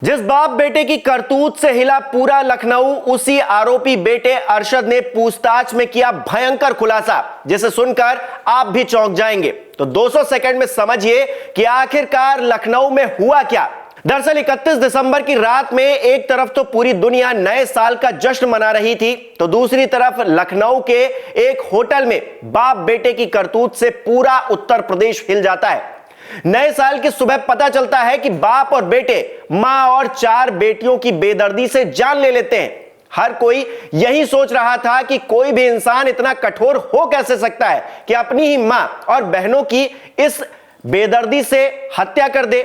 जिस बाप बेटे की करतूत से हिला पूरा लखनऊ, उसी आरोपी बेटे अरशद ने पूछताछ में किया भयंकर खुलासा, जिसे सुनकर आप भी चौंक जाएंगे। तो 200 सेकंड में समझिए कि आखिरकार लखनऊ में हुआ क्या। दरअसल 31 दिसंबर की रात में एक तरफ तो पूरी दुनिया नए साल का जश्न मना रही थी, तो दूसरी तरफ लखनऊ के एक होटल में बाप बेटे की करतूत से पूरा उत्तर प्रदेश हिल जाता है। नए साल की सुबह पता चलता है कि बाप और बेटे, मां और 4 बेटियों की बेदर्दी से जान ले लेते हैं। हर कोई यही सोच रहा था कि कोई भी इंसान इतना कठोर हो कैसे सकता है कि अपनी ही मां और बहनों की इस बेदर्दी से हत्या कर दे।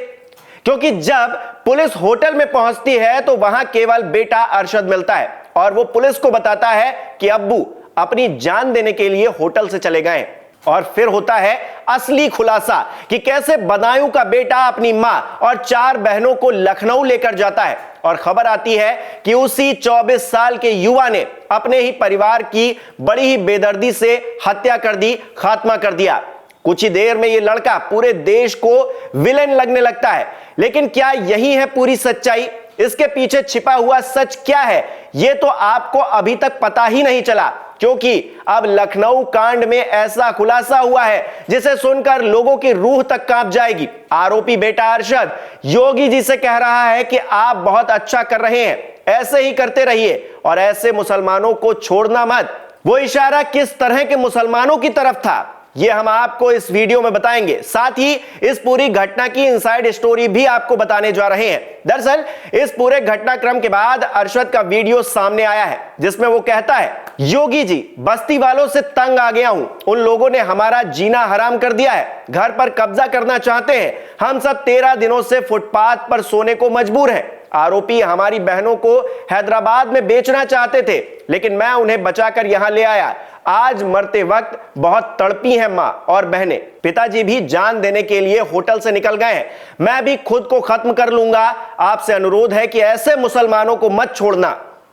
क्योंकि जब पुलिस होटल में पहुंचती है तो वहां केवल बेटा अरशद मिलता है और वो पुलिस को बताता है कि अब्बू अपनी जान देने के लिए होटल से चले गए। और फिर होता है असली खुलासा कि कैसे बदायूं का बेटा अपनी मां और 4 बहनों को लखनऊ लेकर जाता है और खबर आती है कि उसी 24 साल के युवा ने अपने ही परिवार की बड़ी ही बेदर्दी से हत्या कर दी, खात्मा कर दिया। कुछ ही देर में यह लड़का पूरे देश को विलेन लगने लगता है। लेकिन क्या यही है पूरी सच्चाई? इसके पीछे छिपा हुआ सच क्या है, यह तो आपको अभी तक पता ही नहीं चला, क्योंकि अब लखनऊ कांड में ऐसा खुलासा हुआ है जिसे सुनकर लोगों की रूह तक कांप जाएगी। आरोपी बेटा अरशद योगी जी से कह रहा है कि आप बहुत अच्छा कर रहे हैं, ऐसे ही करते रहिए और ऐसे मुसलमानों को छोड़ना मत। वो इशारा किस तरह के मुसलमानों की तरफ था, ये हम आपको इस वीडियो में बताएंगे। साथ ही इस पूरी घटना की इनसाइड स्टोरी भी आपको बताने जा रहे हैं। दरअसल इस पूरे घटनाक्रम के बाद अरशद का वीडियो सामने आया है, जिसमें वो कहता है, योगी जी, बस्ती वालों से तंग आ गया हूं। उन लोगों ने हमारा जीना हराम कर दिया है, घर पर कब्जा करना चाहते हैं। हम सब 13 दिनों से फुटपाथ पर सोने को मजबूर हैं। आरोपी हमारी बहनों को हैदराबाद में बेचना चाहते थे, लेकिन मैं उन्हें बचाकर यहां ले आया। आज मरते वक्त बहुत तड़पी हैं मां और बहनें। पिताजी भी जान देने के लिए होटल से निकल गए हैं। मैं भी खुद को खत्म कर लूंगा। आपसे अनुरोध है कि ऐसे मुसलमानों को मत छोड़ना।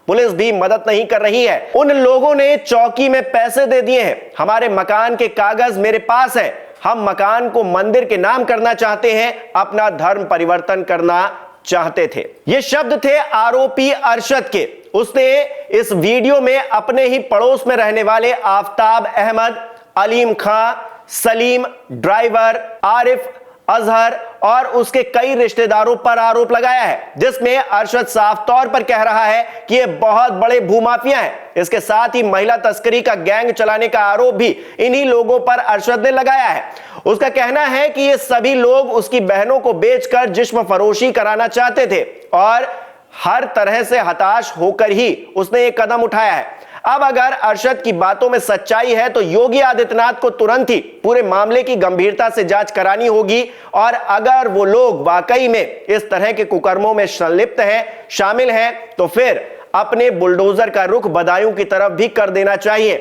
पुलिस भी मदद नहीं कर रही है। उन लोगों ने चौकी में पैसे दे दिए हैं। हमारे मकान के कागज मेरे पास हैं। हम मकान को मंदिर के नाम करना चाहते हैं, अपना धर्म परिवर्तन करना चाहते थे। ये शब्द थे आरोपी अरशद के। उसने इस वीडियो में अपने ही पड़ोस में रहने वाले आफताब अहमद, अलीम खां, सलीम ड्राइवर, आरिफ, अजहर और उसके कई रिश्तेदारों पर आरोप लगाया है, जिसमें अरशद साफ तौर पर कह रहा है कि ये बहुत बड़े भूमाफिया हैं। इसके साथ ही महिला तस्करी का गैंग चलाने का आरोप भी इन्हीं लोगों पर अरशद ने लगाया है। उसका कहना है कि ये सभी लोग उसकी बहनों को बेचकर जिस्म फरोशी कराना चाहते थे और हर तरह से हताश होकर ही उसने ये कदम उठाया है। अब अगर अरशद की बातों में सच्चाई है तो योगी आदित्यनाथ को तुरंत ही पूरे मामले की गंभीरता से जांच करानी होगी और अगर वो लोग वाकई में इस तरह के कुकर्मों में संलिप्त हैं, शामिल हैं, तो फिर अपने बुलडोजर का रुख बदायूं की तरफ भी कर देना चाहिए।